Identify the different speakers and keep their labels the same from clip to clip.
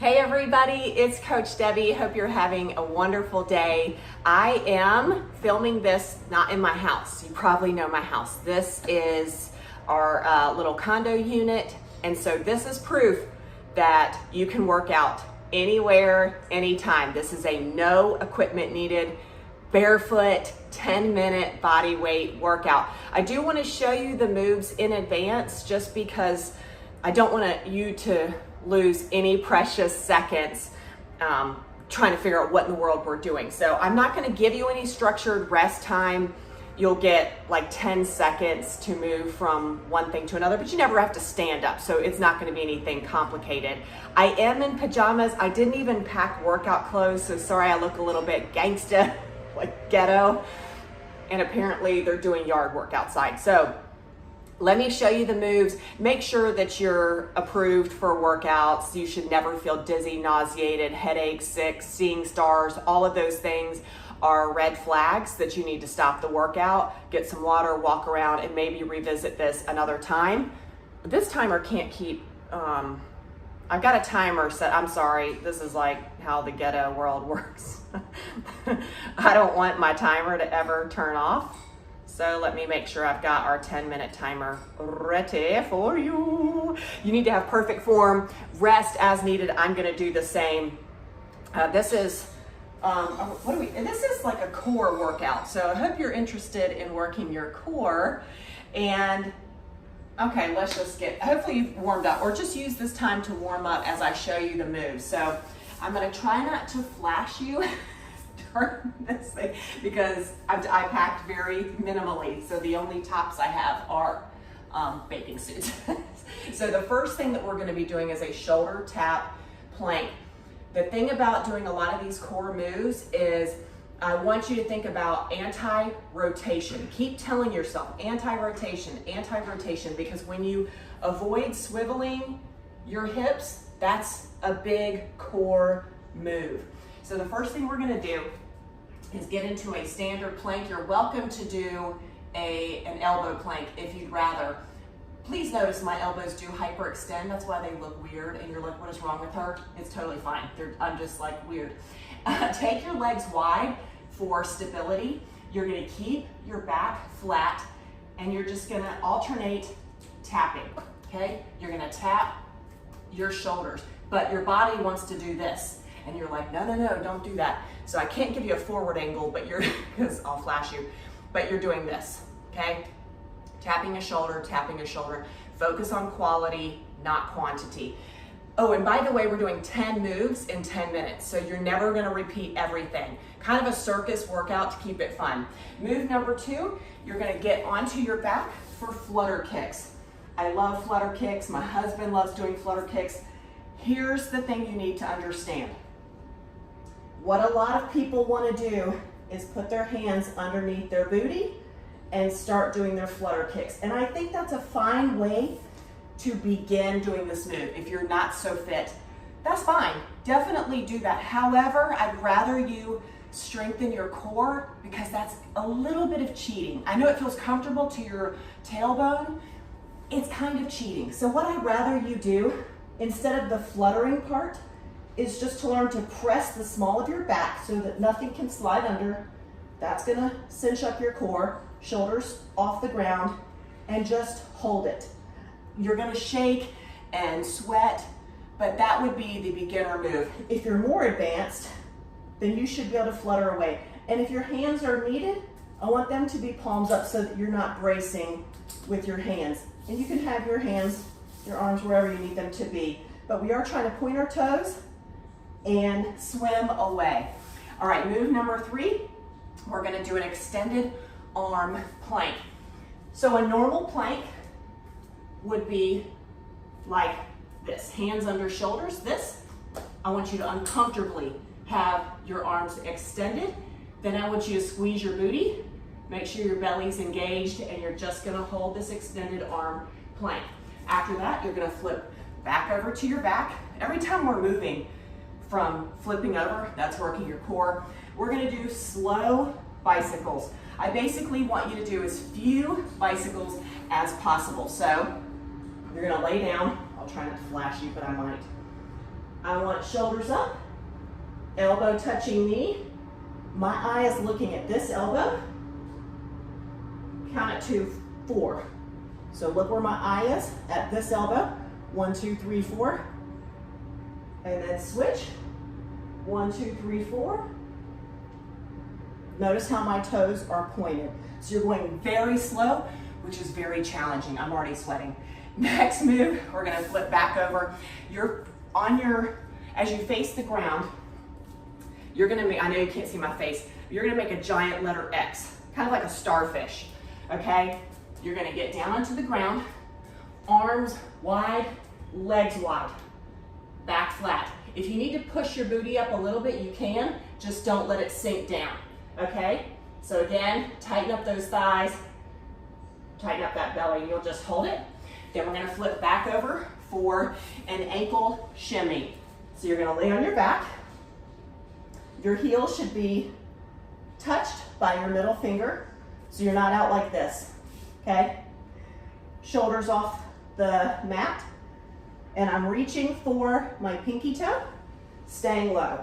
Speaker 1: Hey everybody, it's Coach Debbie. Hope you're having a wonderful day. I am filming this not in my house. You probably know my house. This is our little condo unit. And so this is proof that you can work out anywhere, anytime. This is a no equipment needed, barefoot, 10-minute body weight workout. I do want to show you the moves in advance just because I don't want you to lose any precious seconds trying to figure out what in the world we're doing. So I'm not going to give you any structured rest time. You'll get like 10 seconds to move from one thing to another, but you never have to stand up, so it's not going to be anything complicated. I am in pajamas. I didn't even pack workout clothes, so sorry I look a little bit gangsta, like ghetto, and apparently they're doing yard work outside. So let me show you the moves. Make sure that you're approved for workouts. You should never feel dizzy, nauseated, headaches, sick, seeing stars. All of those things are red flags that you need to stop the workout, get some water, walk around, and maybe revisit this another time. This timer can't keep, I've got a timer set. I'm sorry, this is like how the ghetto world works. I don't want my timer to ever turn off. So let me make sure I've got our 10-minute timer ready for you. You need to have perfect form, rest as needed. I'm gonna do the same. This is like a core workout. So I hope you're interested in working your core. And okay, let's just hopefully you've warmed up, or just use this time to warm up as I show you the moves. So I'm gonna try not to flash you this thing because I packed very minimally, so the only tops I have are bathing suits. So the first thing that we're going to be doing is a shoulder tap plank. The thing about doing a lot of these core moves is I want you to think about anti-rotation. Keep telling yourself anti-rotation, anti-rotation, because when you avoid swiveling your hips, that's a big core move. So the first thing we're going to do is get into a standard plank. You're welcome to do an elbow plank if you'd rather. Please notice my elbows do hyperextend. That's why they look weird. And you're like, what is wrong with her? It's totally fine. I'm just like weird. Take your legs wide for stability. You're gonna keep your back flat and you're just gonna alternate tapping, okay? You're gonna tap your shoulders, but your body wants to do this. And you're like, no, don't do that. So I can't give you a forward angle, but because I'll flash you, but you're doing this, okay? Tapping a shoulder, tapping a shoulder. Focus on quality, not quantity. Oh, and by the way, we're doing 10 moves in 10 minutes, so you're never gonna repeat everything. Kind of a circus workout to keep it fun. Move number 2, you're gonna get onto your back for flutter kicks. I love flutter kicks. My husband loves doing flutter kicks. Here's the thing you need to understand. What a lot of people want to do is put their hands underneath their booty and start doing their flutter kicks. And I think that's a fine way to begin doing this move. If you're not so fit, that's fine. Definitely do that. However, I'd rather you strengthen your core because that's a little bit of cheating. I know it feels comfortable to your tailbone. It's kind of cheating. So what I'd rather you do, instead of the fluttering part, is just to learn to press the small of your back so that nothing can slide under. That's gonna cinch up your core, shoulders off the ground, and just hold it. You're gonna shake and sweat, but that would be the beginner move. If you're more advanced, then you should be able to flutter away. And if your hands are needed, I want them to be palms up so that you're not bracing with your hands. And you can have your hands, your arms wherever you need them to be. But we are trying to point our toes and swim away. All right, move number 3, we're gonna do an extended arm plank. So a normal plank would be like this, hands under shoulders. This, I want you to uncomfortably have your arms extended. Then I want you to squeeze your booty, make sure your belly's engaged, and you're just gonna hold this extended arm plank. After that, you're gonna flip back over to your back. Every time we're moving from flipping over, that's working your core. We're gonna do slow bicycles. I basically want you to do as few bicycles as possible. So you're gonna lay down. I'll try not to flash you, but I might. I want shoulders up, elbow touching knee. My eye is looking at this elbow. Count it to 4. So look where my eye is at this elbow. 1, 2, 3, 4. And then switch. 1, 2, 3, 4. Notice how my toes are pointed. So you're going very slow, which is very challenging. I'm already sweating. Next move, we're gonna flip back over. As you face the ground, you're gonna make, I know you can't see my face, but you're gonna make a giant letter X, kind of like a starfish, okay? You're gonna get down onto the ground, arms wide, legs wide, back flat. If you need to push your booty up a little bit, you can, just don't let it sink down, okay? So again, tighten up those thighs, tighten up that belly, and you'll just hold it. Then we're gonna flip back over for an ankle shimmy. So you're gonna lay on your back. Your heel should be touched by your middle finger, so you're not out like this, okay? Shoulders off the mat, and I'm reaching for my pinky toe, staying low.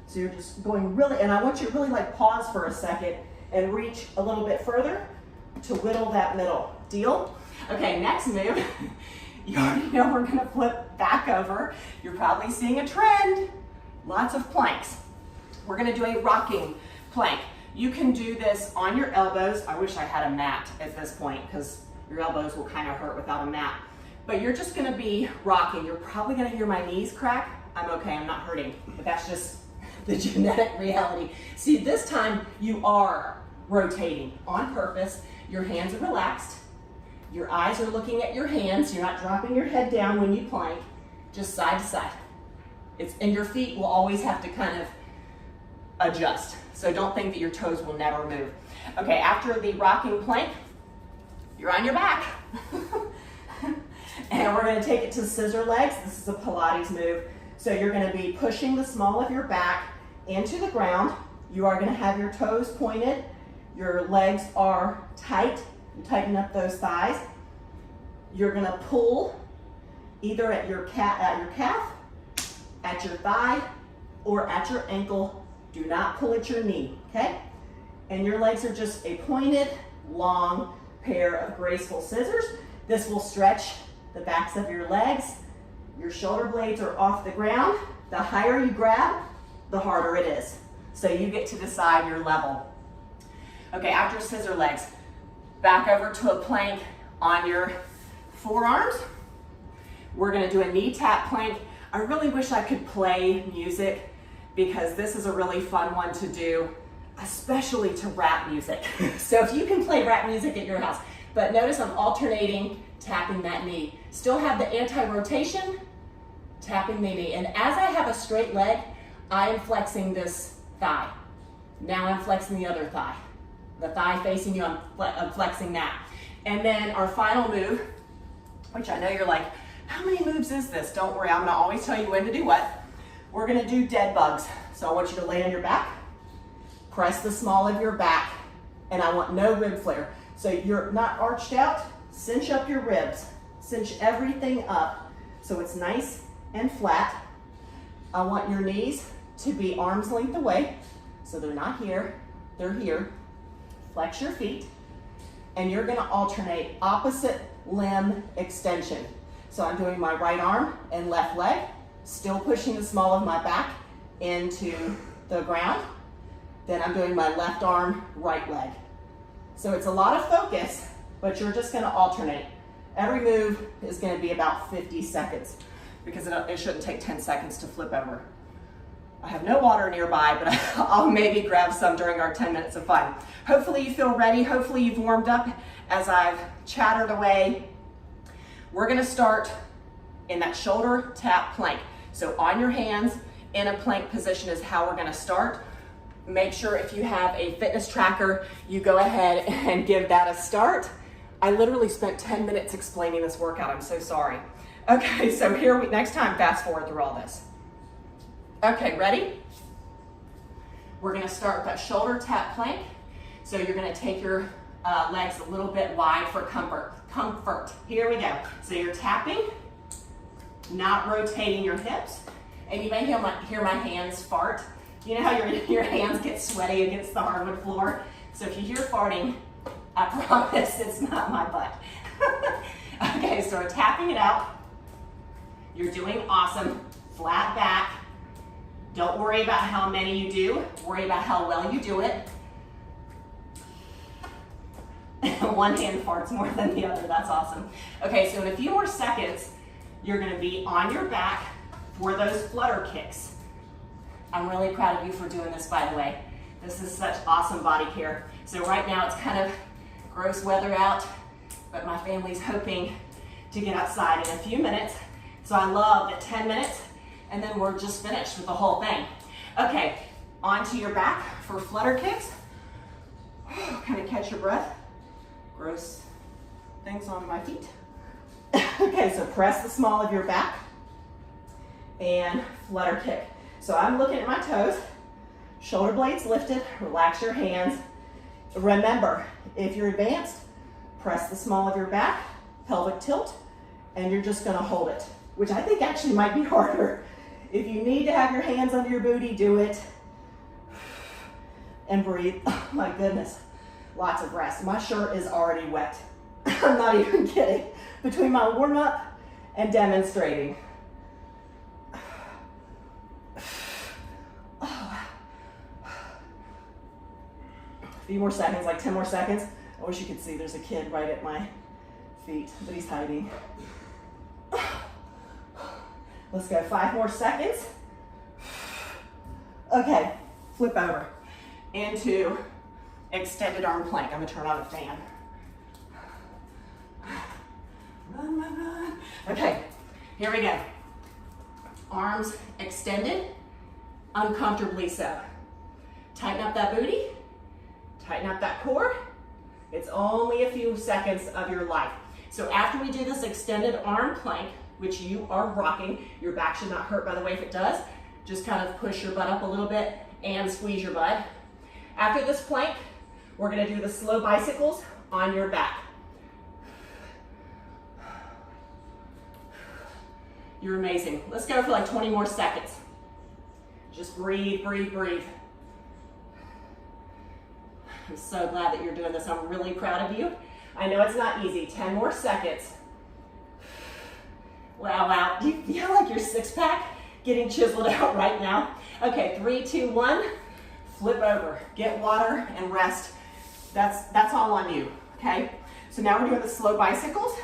Speaker 1: So you're just going really, and I want you to really like pause for a second and reach a little bit further to whittle that middle. Deal? Okay, next move. You already know we're gonna flip back over. You're probably seeing a trend. Lots of planks. We're gonna do a rocking plank. You can do this on your elbows. I wish I had a mat at this point because your elbows will kind of hurt without a mat. But you're just gonna be rocking. You're probably gonna hear my knees crack. I'm okay, I'm not hurting, but that's just the genetic reality. See, this time you are rotating on purpose. Your hands are relaxed. Your eyes are looking at your hands. You're not dropping your head down when you plank, just side to side. And your feet will always have to kind of adjust. So don't think that your toes will never move. Okay, after the rocking plank, you're on your back. And we're gonna take it to scissor legs. This is a Pilates move. So you're gonna be pushing the small of your back into the ground. You are gonna have your toes pointed. Your legs are tight. You tighten up those thighs. You're gonna pull either at your calf, at your thigh, or at your ankle. Do not pull at your knee, okay? And your legs are just a pointed, long pair of graceful scissors. This will stretch the backs of your legs. Your shoulder blades are off the ground. The higher you grab, the harder it is. So you get to decide your level. Okay, after scissor legs, back over to a plank on your forearms. We're gonna do a knee tap plank. I really wish I could play music because this is a really fun one to do, especially to rap music. So if you can play rap music at your house, but notice I'm alternating, tapping that knee. Still have the anti-rotation, tapping the knee. And as I have a straight leg, I am flexing this thigh. Now I'm flexing the other thigh. The thigh facing you, I'm flexing that. And then our final move, which I know you're like, how many moves is this? Don't worry, I'm gonna always tell you when to do what. We're gonna do dead bugs. So I want you to lay on your back, press the small of your back, and I want no rib flare. So you're not arched out, cinch up your ribs, cinch everything up so it's nice and flat. I want your knees to be arm's length away, so they're not here, they're here. Flex your feet, and you're gonna alternate opposite limb extension. So I'm doing my right arm and left leg, still pushing the small of my back into the ground. Then I'm doing my left arm, right leg. So it's a lot of focus, but you're just gonna alternate. Every move is gonna be about 50 seconds because it shouldn't take 10 seconds to flip over. I have no water nearby, but I'll maybe grab some during our 10 minutes of fun. Hopefully you feel ready. Hopefully you've warmed up as I've chattered away. We're gonna start in that shoulder tap plank. So on your hands in a plank position is how we're gonna start. Make sure if you have a fitness tracker, you go ahead and give that a start. I literally spent 10 minutes explaining this workout. I'm so sorry. Okay, so next time, fast forward through all this. Okay, ready? We're gonna start that shoulder tap plank. So you're gonna take your legs a little bit wide for comfort. Here we go. So you're tapping, not rotating your hips. And you may hear my hands fart. You know how your hands get sweaty against the hardwood floor? So if you hear farting, I promise it's not my butt. Okay, so we're tapping it out. You're doing awesome. Flat back. Don't worry about how many you do. Worry about how well you do it. One hand farts more than the other. That's awesome. Okay, so in a few more seconds, you're going to be on your back for those flutter kicks. I'm really proud of you for doing this, by the way. This is such awesome body care. So right now it's kind of gross weather out, but my family's hoping to get outside in a few minutes. So I love that 10 minutes, and then we're just finished with the whole thing. Okay, onto your back for flutter kicks. Kind of catch your breath. Gross things on my feet. Okay, so press the small of your back and flutter kick. So I'm looking at my toes, shoulder blades lifted, relax your hands. Remember, if you're advanced, press the small of your back, pelvic tilt, and you're just gonna hold it, which I think actually might be harder. If you need to have your hands under your booty, do it. And breathe. Oh my goodness, lots of rest. My shirt is already wet. I'm not even kidding. Between my warm-up and demonstrating. A few more seconds, like 10 more seconds. I wish you could see there's a kid right at my feet, but he's hiding. Let's go, 5 more seconds. Okay, flip over into extended arm plank. I'm gonna turn on a fan. Run, run, run. Okay, here we go. Arms extended, uncomfortably so. Tighten up that booty, tighten up that core. It's only a few seconds of your life. So after we do this extended arm plank, which you are rocking, your back should not hurt, by the way, if it does. Just kind of push your butt up a little bit and squeeze your butt. After this plank, we're gonna do the slow bicycles on your back. You're amazing. Let's go for like 20 more seconds. Just breathe, breathe, breathe. I'm so glad that you're doing this. I'm really proud of you. I know it's not easy. 10 more seconds. Wow, wow. Do you feel like your six-pack getting chiseled out right now? Okay, 3, 2, 1. Flip over. Get water and rest. That's all on you, okay? So now we're doing the slow bicycles.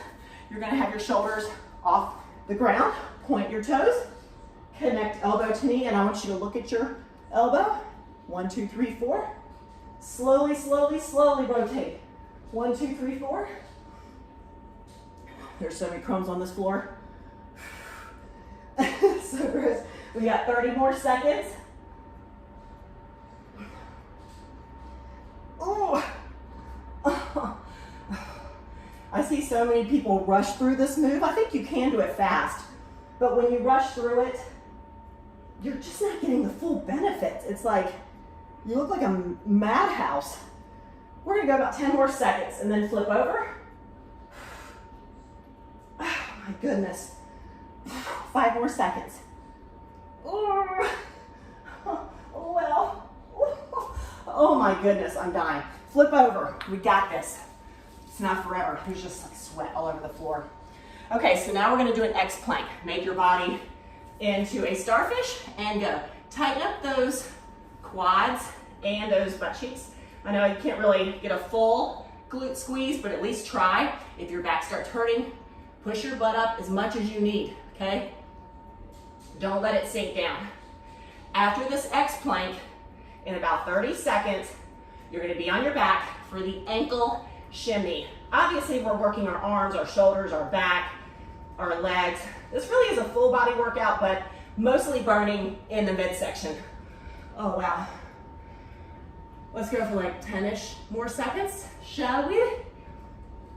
Speaker 1: You're gonna have your shoulders off the ground. Point your toes. Connect elbow to knee, and I want you to look at your elbow. 1, 2, 3, 4. Slowly, slowly, slowly rotate. 1, 2, 3, 4. There's so many crumbs on this floor. So gross. We got 30 more seconds. Oh. I see so many people rush through this move. I think you can do it fast, but when you rush through it, you're just not getting the full benefits. It's like, you look like a madhouse. We're gonna go about 10 more seconds and then flip over. Oh my goodness. 5 more seconds. Oh, well. Oh my goodness, I'm dying. Flip over, we got this. It's not forever, there's just like sweat all over the floor. Okay, so now we're gonna do an X plank. Make your body into a starfish and go. Tighten up those quads and those butt cheeks. I know you can't really get a full glute squeeze, but at least try. If your back starts hurting, push your butt up as much as you need, okay? Don't let it sink down. After this X plank, in about 30 seconds, you're gonna be on your back for the ankle shimmy. Obviously, we're working our arms, our shoulders, our back, our legs. This really is a full body workout, but mostly burning in the midsection. Oh, wow. Let's go for like 10-ish more seconds, shall we?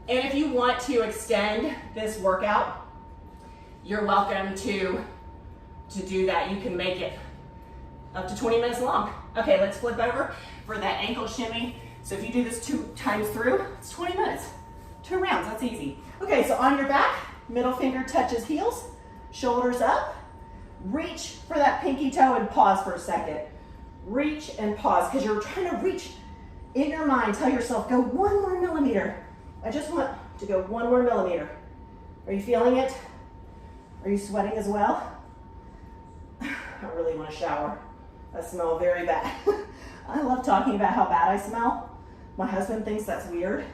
Speaker 1: And if you want to extend this workout, you're welcome to do that. You can make it up to 20 minutes long. Okay, let's flip over for that ankle shimmy. So if you do this 2 times through, it's 20 minutes. 2 rounds, that's easy. Okay, so on your back, middle finger touches heels, shoulders up, reach for that pinky toe and pause for a second. Reach and pause, because you're trying to reach in your mind. Tell yourself, go 1 more millimeter. I just want to go 1 more millimeter. Are you feeling it? Are you sweating as well? I really want to shower. I smell very bad. I love talking about how bad I smell. My husband thinks that's weird.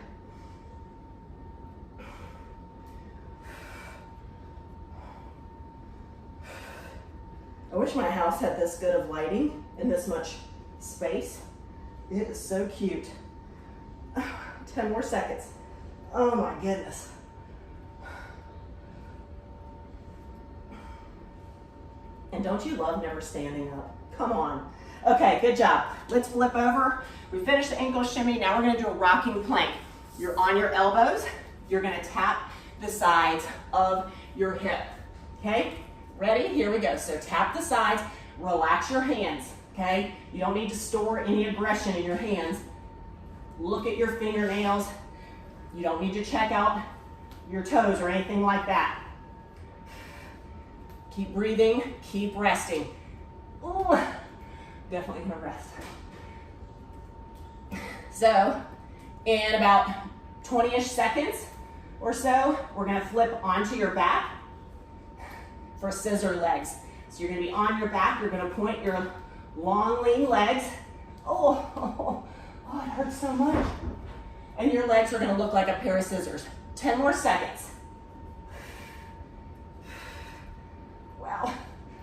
Speaker 1: I wish my house had this good of lighting and this much space. It is so cute. 10 more seconds. Oh my goodness. And don't you love never standing up? Come on. Okay, good job. Let's flip over. We finished the ankle shimmy. Now we're gonna do a rocking plank. You're on your elbows. You're gonna tap the sides of your hip. Okay, ready? Here we go. So tap the sides, relax your hands, okay? You don't need to store any aggression in your hands. Look at your fingernails. You don't need to check out your toes or anything like that. Keep breathing, keep resting. Ooh, definitely gonna rest. So, in about 20-ish seconds or so, we're gonna flip onto your back for scissor legs. So you're gonna be on your back, you're gonna point your long, lean legs. Oh, it hurts so much. And your legs are gonna look like a pair of scissors. 10 more seconds. Wow,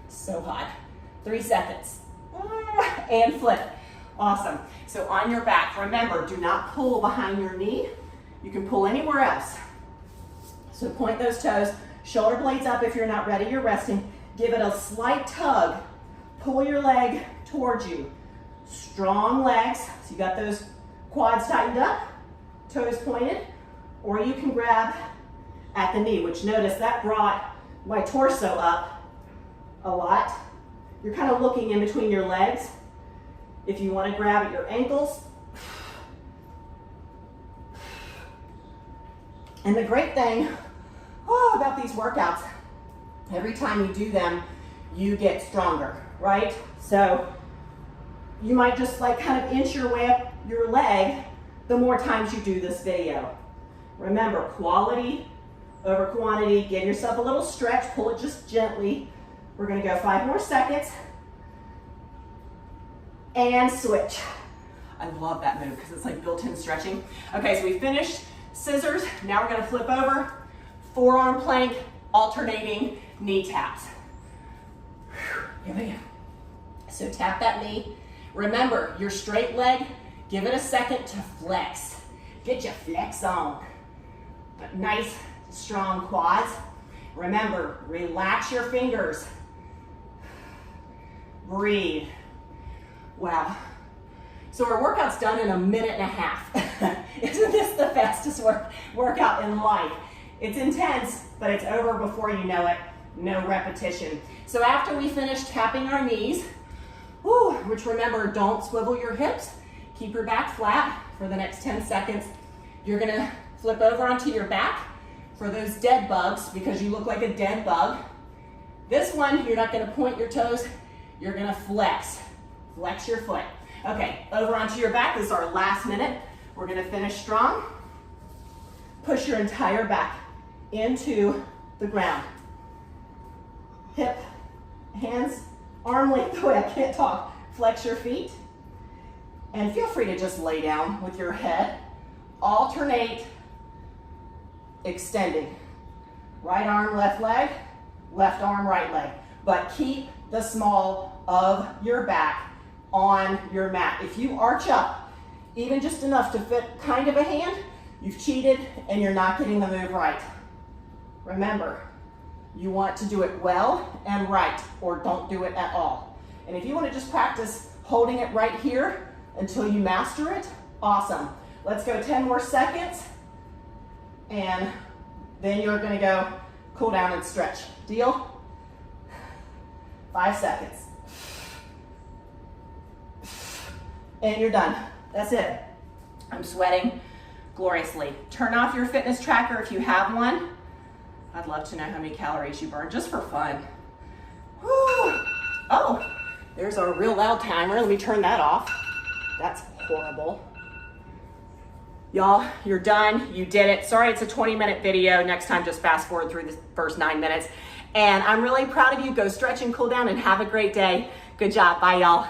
Speaker 1: so hot. 3 seconds. And flip. Awesome. So on your back, remember, do not pull behind your knee. You can pull anywhere else. So point those toes, shoulder blades up. If you're not ready, you're resting. Give it a slight tug. Pull your leg towards you. Strong legs. So you got those quads tightened up, toes pointed, or you can grab at the knee, which notice that brought my torso up a lot. You're kind of looking in between your legs. If you want to grab at your ankles. And the great thing about these workouts, every time you do them, you get stronger, right? So you might just like kind of inch your way up your leg the more times you do this video. Remember, quality over quantity. Give yourself a little stretch, pull it just gently. We're gonna go 5 more seconds. And switch. I love that move because it's like built-in stretching. Okay, so we finished scissors. Now we're gonna flip over, forearm plank, alternating knee taps. Here we go. So tap that knee. Remember, your straight leg, give it a second to flex. Get your flex on. Nice, strong quads. Remember, relax your fingers. Breathe. Wow. So our workout's done in 1.5 minutes. Isn't this the fastest workout in life? It's intense, but it's over before you know it. No repetition. So after we finish tapping our knees, which remember, don't swivel your hips. Keep your back flat for the next 10 seconds. You're gonna flip over onto your back for those dead bugs because you look like a dead bug. This one, you're not gonna point your toes. You're gonna flex. Flex your foot. Okay, over onto your back. This is our last minute. We're gonna finish strong. Push your entire back into the ground. Hip, hands, arm length away. I can't talk. Flex your feet. And feel free to just lay down with your head. Alternate extending. Right arm, left leg. Left arm, right leg. But keep the small of your back on your mat. If you arch up, even just enough to fit kind of a hand, you've cheated and you're not getting the move right. Remember, you want to do it well and right, or don't do it at all. And if you want to just practice holding it right here until you master it, awesome. Let's go 10 more seconds, and then you're gonna go cool down and stretch. Deal? 5 seconds. And you're done. That's it. I'm sweating gloriously. Turn off your fitness tracker if you have one. I'd love to know how many calories you burn just for fun. Whew. there's our real loud timer. Let me turn that off. That's horrible. Y'all, you're done. You did it. Sorry, it's a 20-minute video. Next time, just fast forward through the first 9 minutes. And I'm really proud of you. Go stretch and cool down and have a great day. Good job. Bye, y'all.